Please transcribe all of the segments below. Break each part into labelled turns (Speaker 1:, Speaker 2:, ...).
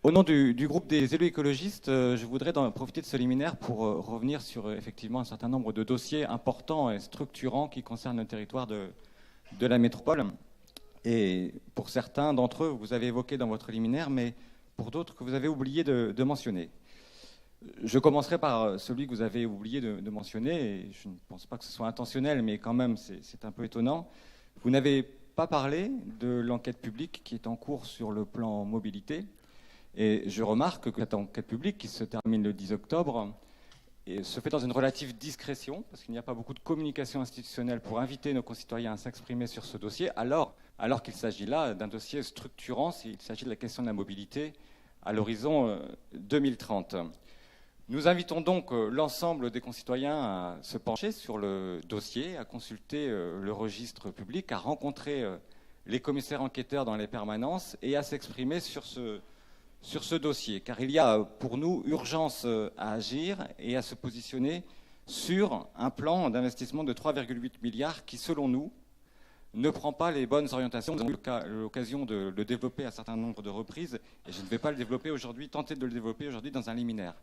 Speaker 1: Au nom du groupe des élus écologistes, je voudrais profiter de ce liminaire pour revenir sur effectivement un certain nombre de dossiers importants et structurants qui concernent le territoire de la métropole. Et pour certains d'entre eux, vous avez évoqué dans votre liminaire, mais pour d'autres que vous avez oublié de mentionner. Je commencerai par celui que vous avez oublié de mentionner, et je ne pense pas que ce soit intentionnel, mais quand même c'est un peu étonnant. Vous n'avez pas parlé de l'enquête publique qui est en cours sur le plan mobilité. Et je remarque que cette enquête publique, qui se termine le 10 octobre, se fait dans une relative discrétion, parce qu'il n'y a pas beaucoup de communication institutionnelle pour inviter nos concitoyens à s'exprimer sur ce dossier, alors qu'il s'agit là d'un dossier structurant, s'il s'agit de la question de la mobilité à l'horizon 2030. Nous invitons donc l'ensemble des concitoyens à se pencher sur le dossier, à consulter le registre public, à rencontrer les commissaires enquêteurs dans les permanences et à s'exprimer sur ce dossier, car il y a pour nous urgence à agir et à se positionner sur un plan d'investissement de 3,8 milliards qui, selon nous, ne prend pas les bonnes orientations. Nous avons eu l'occasion de le développer à un certain nombre de reprises, et je ne vais pas le développer aujourd'hui, tenter de le développer aujourd'hui dans un liminaire.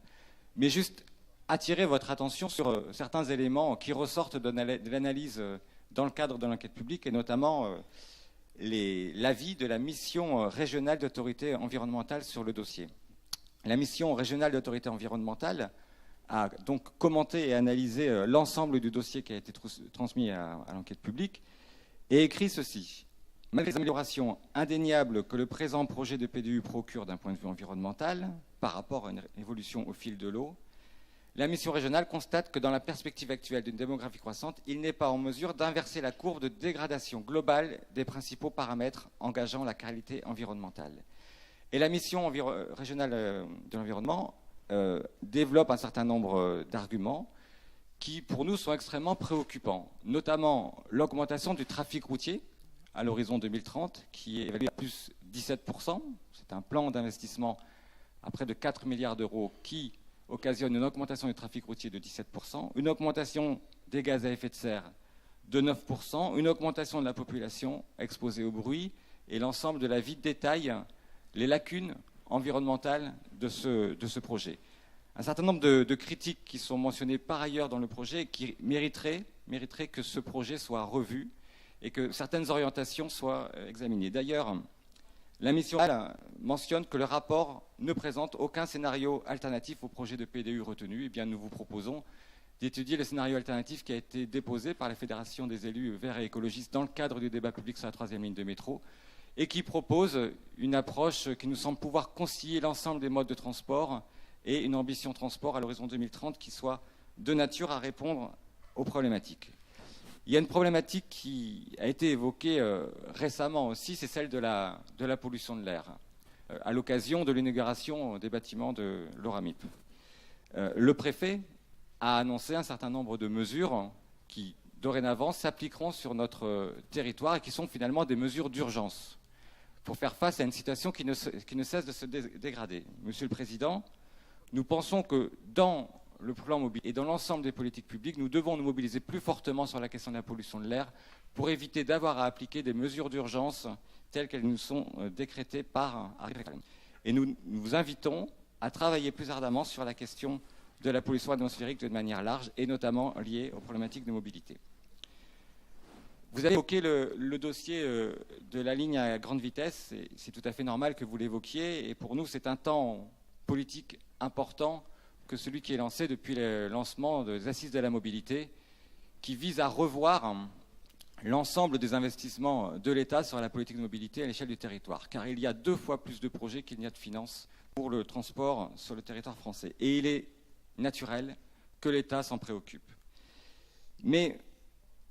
Speaker 1: Mais juste attirer votre attention sur certains éléments qui ressortent de l'analyse dans le cadre de l'enquête publique, et notamment l'avis de la mission régionale d'autorité environnementale sur le dossier. La mission régionale d'autorité environnementale a donc commenté et analysé l'ensemble du dossier qui a été transmis à l'enquête publique et écrit ceci. Malgré les améliorations indéniables que le présent projet de PDU procure d'un point de vue environnemental par rapport à une évolution au fil de l'eau, la mission régionale constate que dans la perspective actuelle d'une démographie croissante, il n'est pas en mesure d'inverser la courbe de dégradation globale des principaux paramètres engageant la qualité environnementale. Et la mission régionale de l'environnement développe un certain nombre d'arguments qui, pour nous, sont extrêmement préoccupants, notamment l'augmentation du trafic routier à l'horizon 2030, qui est évalué à plus 17%. C'est un plan d'investissement à près de 4 milliards d'euros qui occasionne une augmentation du trafic routier de 17%, une augmentation des gaz à effet de serre de 9%, une augmentation de la population exposée au bruit, et l'ensemble de la vie détaille les lacunes environnementales de ce projet. Un certain nombre de critiques qui sont mentionnées par ailleurs dans le projet et qui mériteraient que ce projet soit revu et que certaines orientations soient examinées. D'ailleurs, la mission mentionne que le rapport ne présente aucun scénario alternatif au projet de PDU retenu. Eh bien, nous vous proposons d'étudier le scénario alternatif qui a été déposé par la Fédération des élus verts et écologistes dans le cadre du débat public sur la 3e ligne de métro et qui propose une approche qui nous semble pouvoir concilier l'ensemble des modes de transport et une ambition transport à l'horizon 2030 qui soit de nature à répondre aux problématiques. Il y a une problématique qui a été évoquée récemment aussi, c'est celle de la pollution de l'air, à l'occasion de l'inauguration des bâtiments de l'Oramip. Le préfet a annoncé un certain nombre de mesures qui, dorénavant, s'appliqueront sur notre territoire et qui sont finalement des mesures d'urgence pour faire face à une situation qui ne cesse de se dégrader. Monsieur le Président, nous pensons que dans le plan mobile et dans l'ensemble des politiques publiques, nous devons nous mobiliser plus fortement sur la question de la pollution de l'air pour éviter d'avoir à appliquer des mesures d'urgence telles qu'elles nous sont décrétées par arrêté. Et nous vous invitons à travailler plus ardemment sur la question de la pollution atmosphérique de manière large et notamment liée aux problématiques de mobilité. Vous avez évoqué le dossier de la ligne à grande vitesse, et c'est tout à fait normal que vous l'évoquiez, et pour nous c'est un temps politique important que celui qui est lancé depuis le lancement des Assises de la mobilité, qui vise à revoir l'ensemble des investissements de l'État sur la politique de mobilité à l'échelle du territoire. Car il y a 2 fois plus de projets qu'il n'y a de finances pour le transport sur le territoire français. Et il est naturel que l'État s'en préoccupe. Mais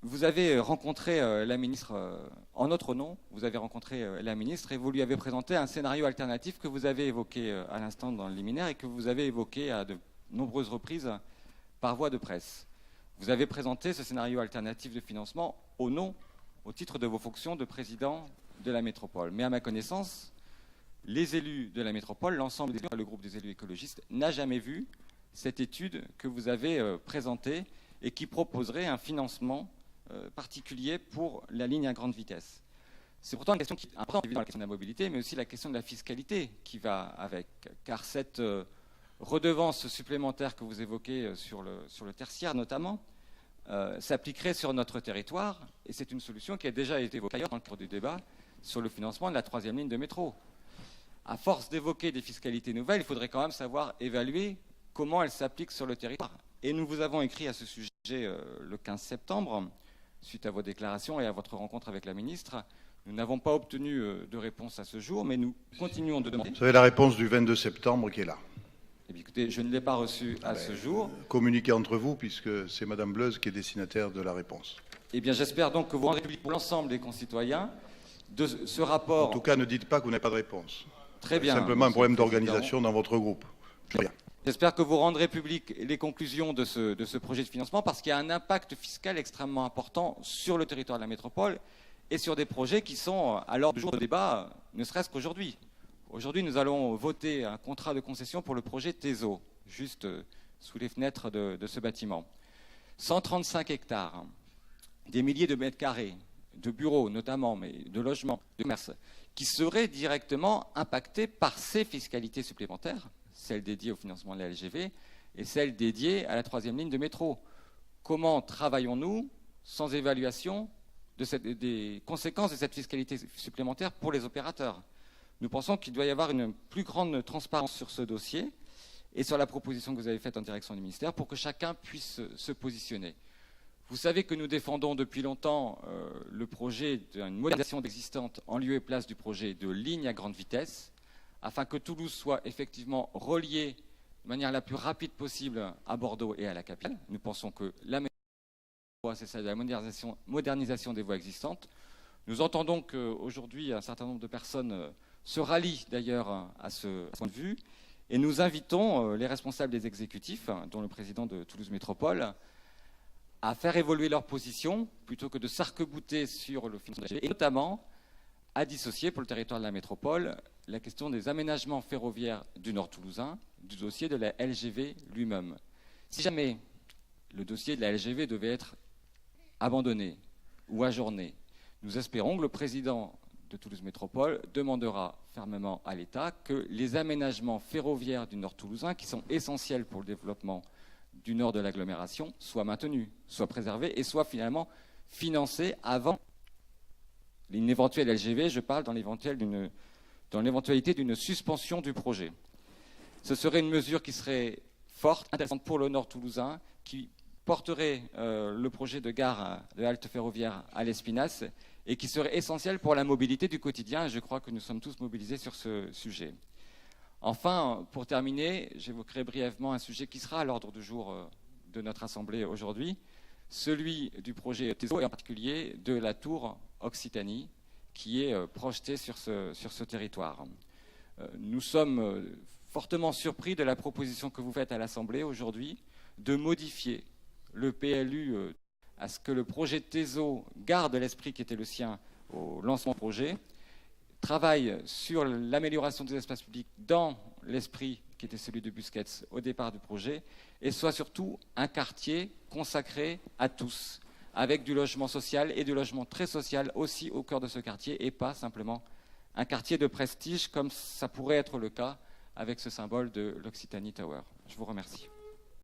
Speaker 1: vous avez rencontré la ministre, en notre nom, vous avez rencontré la ministre et vous lui avez présenté un scénario alternatif que vous avez évoqué à l'instant dans le liminaire et que vous avez évoqué à de nombreuses reprises par voie de presse. Vous avez présenté ce scénario alternatif de financement au titre de vos fonctions de président de la métropole. Mais à ma connaissance, les élus de la métropole, l'ensemble des élus, le groupe des élus écologistes, n'a jamais vu cette étude que vous avez présentée et qui proposerait un financement particulier pour la ligne à grande vitesse. C'est pourtant une question qui est importante, évidemment, la question de la mobilité, mais aussi la question de la fiscalité qui va avec. Car cette redevance supplémentaire que vous évoquez sur le tertiaire notamment, s'appliquerait sur notre territoire, et c'est une solution qui a déjà été évoquée ailleurs dans le cadre du débat sur le financement de la 3e ligne de métro. À force d'évoquer des fiscalités nouvelles, il faudrait quand même savoir évaluer comment elles s'appliquent sur le territoire. Et nous vous avons écrit à ce sujet le 15 septembre, suite à vos déclarations et à votre rencontre avec la ministre. Nous n'avons pas obtenu de réponse à ce jour, mais nous continuons de demander.
Speaker 2: Vous avez la réponse du 22 septembre qui est là.
Speaker 1: Eh bien, écoutez, je ne l'ai pas reçue à ce jour.
Speaker 2: Communiquez entre vous, puisque c'est Madame Bleuze qui est destinataire de la réponse.
Speaker 1: Eh bien, j'espère donc que vous rendrez public pour l'ensemble des concitoyens de ce rapport.
Speaker 2: En tout cas, ne dites pas que vous n'avez pas de réponse.
Speaker 1: Très bien.
Speaker 2: C'est simplement un problème d'organisation dans votre groupe.
Speaker 1: J'espère que vous rendrez public les conclusions de ce projet de financement, parce qu'il y a un impact fiscal extrêmement important sur le territoire de la métropole et sur des projets qui sont à l'ordre du jour de débat, ne serait-ce qu'aujourd'hui. Aujourd'hui, nous allons voter un contrat de concession pour le projet TESO, juste sous les fenêtres de ce bâtiment. 135 hectares, des milliers de mètres carrés, de bureaux notamment, mais de logements, de commerce, qui seraient directement impactés par ces fiscalités supplémentaires, celles dédiées au financement de la LGV et celles dédiées à la 3e ligne de métro. Comment travaillons-nous sans évaluation des conséquences de cette fiscalité supplémentaire pour les opérateurs? Nous pensons qu'il doit y avoir une plus grande transparence sur ce dossier et sur la proposition que vous avez faite en direction du ministère pour que chacun puisse se positionner. Vous savez que nous défendons depuis longtemps le projet d'une modernisation existante en lieu et place du projet de ligne à grande vitesse, afin que Toulouse soit effectivement reliée de manière la plus rapide possible à Bordeaux et à la capitale. Nous pensons que la métropole, c'est celle de la modernisation des voies existantes. Nous entendons qu'aujourd'hui, un certain nombre de personnes se rallient d'ailleurs à ce point de vue, et nous invitons les responsables des exécutifs, dont le président de Toulouse Métropole, à faire évoluer leur position plutôt que de s'arc-bouter sur le financement de la LGV, et notamment à dissocier pour le territoire de la métropole la question des aménagements ferroviaires du Nord toulousain du dossier de la LGV lui-même. Si jamais le dossier de la LGV devait être abandonné ou ajourné, nous espérons que le président de Toulouse Métropole demandera fermement à l'État que les aménagements ferroviaires du Nord toulousain, qui sont essentiels pour le développement du nord de l'agglomération, soient maintenus, soient préservés et soient finalement financés avant une éventuelle LGV. Je parle dans l'éventualité d'une suspension du projet. Ce serait une mesure qui serait forte, intéressante pour le nord toulousain, qui porterait le projet de gare de halte ferroviaire à l'Espinasse et qui serait essentiel pour la mobilité du quotidien. Et je crois que nous sommes tous mobilisés sur ce sujet. Enfin, pour terminer, j'évoquerai brièvement un sujet qui sera à l'ordre du jour de notre Assemblée aujourd'hui, celui du projet TESO et en particulier de la tour Occitanie qui est projetée sur ce territoire. Nous sommes fortement surpris de la proposition que vous faites à l'Assemblée aujourd'hui de modifier le PLU à ce que le projet TESO garde l'esprit qui était le sien au lancement du projet, travaille sur l'amélioration des espaces publics dans l'esprit qui était celui de Busquets au départ du projet, et soit surtout un quartier consacré à tous, avec du logement social et du logement très social aussi au cœur de ce quartier, et pas simplement un quartier de prestige comme ça pourrait être le cas avec ce symbole de l'Occitanie Tower. Je vous remercie.